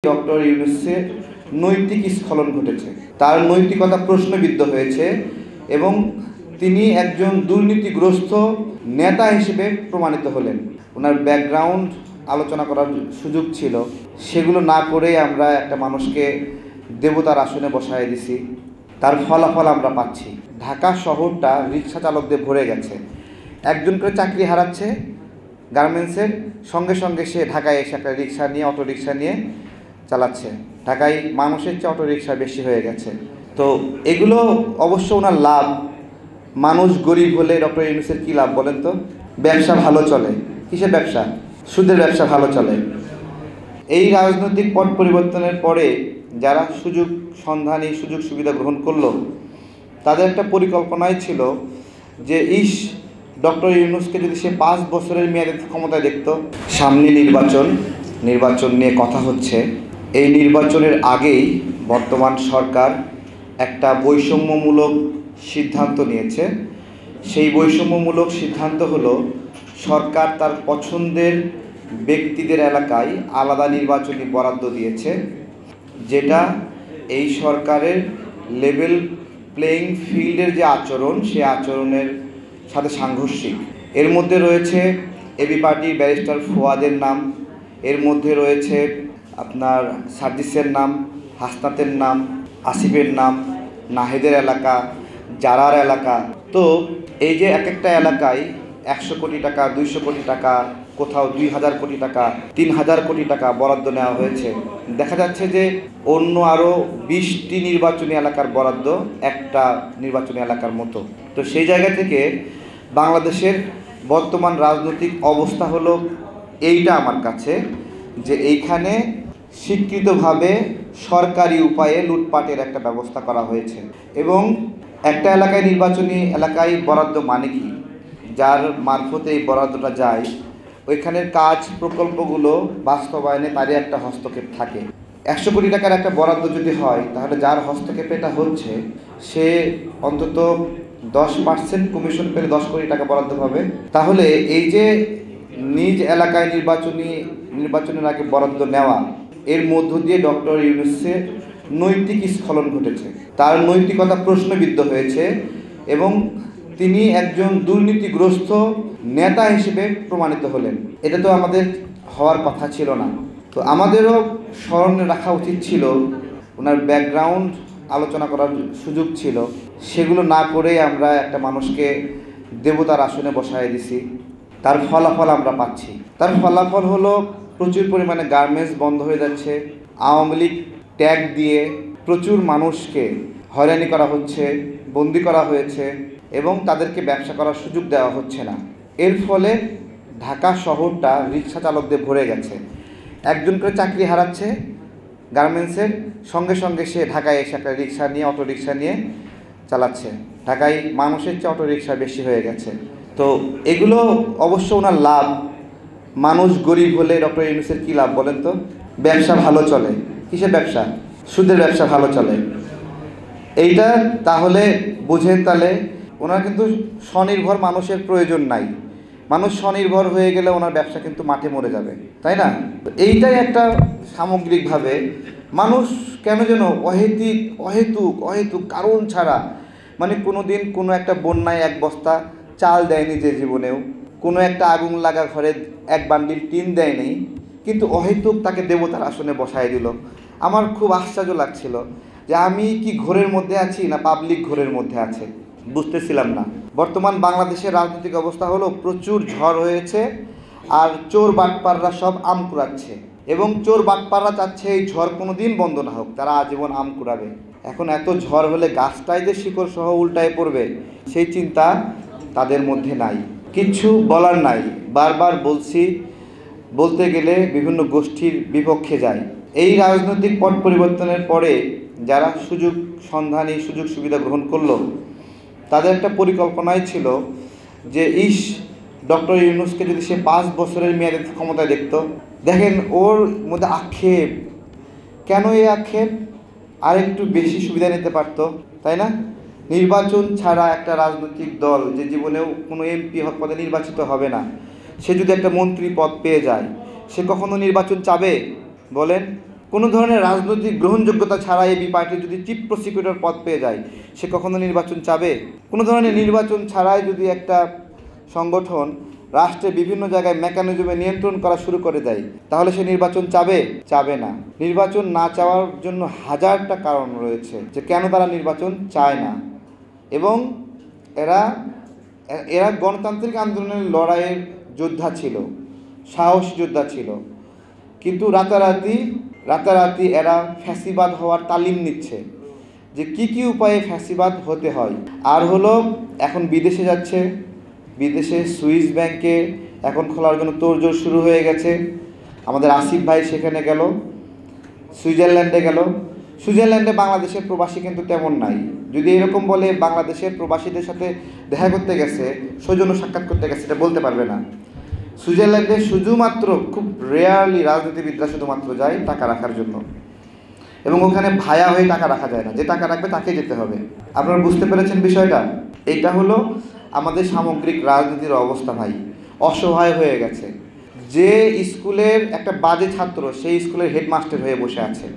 Doctor ইউনূসের নৈতিক স্খলন ঘটেছে, তার নৈতিকতা প্রশ্নবিদ্ধ হয়েছে এবং তিনি একজন দুর্নীতিগ্রস্ত নেতা হিসেবে প্রমাণিত হলেন। ওনার ব্যাকগ্রাউন্ড আলোচনা করার সুযোগ ছিল, সেগুলো না করেই আমরা একটা মানুষকে দেবতার আসনে বসায় দিছি। তার ফলাফল আমরা পাচ্ছি। ঢাকা শহরটা রিক্সা চালকদের ভরে গেছে। একজন করে চাকরি হারাচ্ছে গার্মেন্টসের, সঙ্গে সঙ্গে সে ঢাকায় এসে একটা রিক্সা নিয়ে অটো রিক্সা নিয়ে চালাচ্ছে। ঢাকায় মানুষের চেয়ে অটো রিক্সা বেশি হয়ে গেছে। তো এগুলো অবশ্য ওনার লাভ। মানুষ গরিব হলে ডক্টর ইউনূসের কী লাভ বলেন তো? ব্যবসা ভালো চলে। কিসের ব্যবসা? সুদের ব্যবসা ভালো চলে। এই রাজনৈতিক পট পরিবর্তনের পরে যারা সুযোগ সন্ধানী, সুযোগ সুবিধা গ্রহণ করলো, তাদের একটা পরিকল্পনাই ছিল যে ডক্টর ইউনূসকে যদি সে 5 বছরের মেয়াদে ক্ষমতায় দেখত। সামনে নির্বাচন নিয়ে কথা হচ্ছে। এই নির্বাচনের আগেই বর্তমান সরকার একটা বৈষম্যমূলক সিদ্ধান্ত নিয়েছে। সেই বৈষম্যমূলক সিদ্ধান্ত হলো, সরকার তার পছন্দের ব্যক্তিদের এলাকায় আলাদা নির্বাচনী বরাদ্দ দিয়েছে, যেটা এই সরকারের লেভেল প্লেয়িং ফিল্ডের যে আচরণ, সে আচরণের সাথে সাংঘর্ষিক। এর মধ্যে রয়েছে এবি পার্টির ব্যারিস্টার ফুয়াদের নাম, এর মধ্যে রয়েছে আপনার সার্জিসের নাম, হাসনাতের নাম, আসিফের নাম, নাহিদের এলাকা, জারার এলাকা। তো এই যে এক একটা এলাকায় 100 কোটি টাকা, 200 কোটি টাকা, কোথাও 2000 কোটি টাকা, 3000 কোটি টাকা বরাদ্দ নেওয়া হয়েছে। দেখা যাচ্ছে যে অন্য আরও 20টি নির্বাচনী এলাকার বরাদ্দ একটা নির্বাচনী এলাকার মতো। তো সেই জায়গা থেকে বাংলাদেশের বর্তমান রাজনৈতিক অবস্থা হলো এইটা আমার কাছে, যে এইখানে স্বীকৃতভাবে সরকারি উপায়ে লুটপাটের একটা ব্যবস্থা করা হয়েছে। এবং একটা এলাকায় নির্বাচনী এলাকায় বরাদ্দ মানে কি? যার মারফতে এই বরাদ্দটা যায়, ওইখানের কাজ প্রকল্পগুলো বাস্তবায়নে তারই একটা হস্তক্ষেপ থাকে। 100 কোটি টাকার একটা বরাদ্দ যদি হয়, তাহলে যার হস্তক্ষেপে এটা হচ্ছে সে অন্তত 10% কমিশন পেলে 10 কোটি টাকা বরাদ্দ পাবে। তাহলে এই যে নিজ এলাকায় নির্বাচনের আগে বরাদ্দ নেওয়া, এর মধ্য দিয়ে ডক্টর ইউনূসের নৈতিক স্খলন ঘটেছে, তার নৈতিকতা প্রশ্নবিদ্ধ হয়েছে এবং তিনি একজন দুর্নীতিগ্রস্ত নেতা হিসেবে প্রমাণিত হলেন। এটা তো আমাদের হওয়ার কথা ছিল না। তো আমাদেরও স্মরণে রাখা উচিত ছিল, ওনার ব্যাকগ্রাউন্ড আলোচনা করার সুযোগ ছিল, সেগুলো না করেই আমরা একটা মানুষকে দেবতার আসনে বসায় দিছি। তার ফলাফল আমরা পাচ্ছি। তার ফলাফল হলো প্রচুর পরিমাণে গার্মেন্টস বন্ধ হয়ে যাচ্ছে। আওয়ামী লীগ ট্যাগ দিয়ে প্রচুর মানুষকে হয়রানি করা হচ্ছে, বন্দি করা হয়েছে এবং তাদেরকে ব্যবসা করার সুযোগ দেওয়া হচ্ছে না। এর ফলে ঢাকা শহরটা রিক্সা চালকদের ভরে গেছে। একজন করে চাকরি হারাচ্ছে গার্মেন্টসের, সঙ্গে সঙ্গে সে ঢাকায় এসে একটা রিক্সা নিয়ে অটো রিক্সা নিয়ে চালাচ্ছে। ঢাকায় মানুষের চেয়ে অটো রিক্সা বেশি হয়ে গেছে। তো এগুলো অবশ্য ওনার লাভ। মানুষ গরিব হলে ডক্টর ইউনূসের কী লাভ বলেন তো? ব্যবসা ভালো চলে। কিসের ব্যবসা? সুদের ব্যবসা ভালো চলে। এইটা তাহলে বুঝেন, তাহলে ওনার কিন্তু স্বনির্ভর মানুষের প্রয়োজন নাই। মানুষ স্বনির্ভর হয়ে গেলে ওনার ব্যবসা কিন্তু মাঠে মরে যাবে, তাই না? এইটাই একটা সামগ্রিকভাবে মানুষ কেন যেন অহেতুক কারণ ছাড়া, মানে কোনো দিন কোনো একটা বন্যায় 1 বস্তা চাল দেয়নি যে জীবনেও, কোনো একটা আগুন লাগা ঘরে 1 বান্ডিল টিন দেয়নি, কিন্তু অহেতুক তাকে দেবতার আসনে বসায় দিল। আমার খুব আশ্চর্য লাগছিল যে আমি কি ঘোরের মধ্যে আছি না পাবলিক ঘোরের মধ্যে আছে, বুঝতেছিলাম না। বর্তমান বাংলাদেশের রাজনৈতিক অবস্থা হলো, প্রচুর ঝড় হয়েছে আর চোর বাটপাররা সব আম কুড়াচ্ছে এবং চোর বাটপাররা চাচ্ছে এই ঝড় কোনো দিন বন্ধ না হোক, তারা আজীবন আম কুড়াবে। এখন এত ঝড় হলে গাছটাই যে শিকড় সহ উল্টায় পড়বে, সেই চিন্তা তাদের মধ্যে নাই। কিচ্ছু বলার নাই। বারবার বলতে গেলে বিভিন্ন গোষ্ঠীর বিপক্ষে যায়। এই রাজনৈতিক পট পরিবর্তনের পরে যারা সুযোগ সন্ধানী, সুযোগ সুবিধা গ্রহণ করলো, তাদের একটা পরিকল্পনাই ছিল যে ডক্টর ইউনূসকে যদি সে 5 বছরের মেয়াদে ক্ষমতায় দেখত। দেখেন ওর মধ্যে আক্ষেপ। কেন এই আক্ষেপ? আর একটু বেশি সুবিধা নিতে পারতো, তাই না? নির্বাচন ছাড়া একটা রাজনৈতিক দল যে জীবনেও কোনো এমপি পদে নির্বাচিত হবে না, সে যদি একটা মন্ত্রী পদ পেয়ে যায়, সে কখনো নির্বাচন চাবে বলেন? কোনো ধরনের রাজনৈতিক গ্রহণযোগ্যতা ছাড়া এবি পার্টি যদি চিফ প্রসিকিউটর পদ পেয়ে যায়, সে কখনো নির্বাচন চাবে? কোনো ধরনের নির্বাচন ছাড়াই যদি একটা সংগঠন রাষ্ট্রের বিভিন্ন জায়গায় মেকানিজমে নিয়ন্ত্রণ করা শুরু করে দেয়, তাহলে সে নির্বাচন চাবে না। নির্বাচন না চাওয়ার জন্য হাজারটা কারণ রয়েছে যে কেন তারা নির্বাচন চায় না। এবং এরা গণতান্ত্রিক আন্দোলনের লড়াইয়ের যোদ্ধা ছিল, সাহসী যোদ্ধা ছিল, কিন্তু রাতারাতি এরা ফ্যাসিবাদ হওয়ার তালিম নিচ্ছে যে কি উপায়ে ফ্যাসিবাদ হতে হয়। আর হলো এখন বিদেশে যাচ্ছে, বিদেশে সুইস ব্যাংকে এখন খোলার জন্য তোড়জোড় শুরু হয়ে গেছে। আমাদের আসিফ ভাই সেখানে গেল, সুইজারল্যান্ডে গেল। সুইজারল্যান্ডে বাংলাদেশের প্রবাসী কিন্তু তেমন নাই। যদি এরকম বলে বাংলাদেশের প্রবাসীদের সাথে দেখা করতে গেছে, সৌজন্য সাক্ষাৎ করতে গেছে, এটা বলতে পারবে না। সুইজারল্যান্ডে শুধুমাত্র খুব রেয়ারলি রাজনীতিবিদরা শুধুমাত্র যায় টাকা রাখার জন্য, এবং ওখানে ভায়া হয়ে টাকা রাখা যায় না, যে টাকা রাখবে তাকে যেতে হবে। আপনারা বুঝতে পেরেছেন বিষয়টা? এইটা হলো আমাদের সামগ্রিক রাজনীতির অবস্থা ভাই, অসহায় হয়ে গেছে। যে স্কুলের একটা বাজে ছাত্র সেই স্কুলের হেডমাস্টার হয়ে বসে আছে।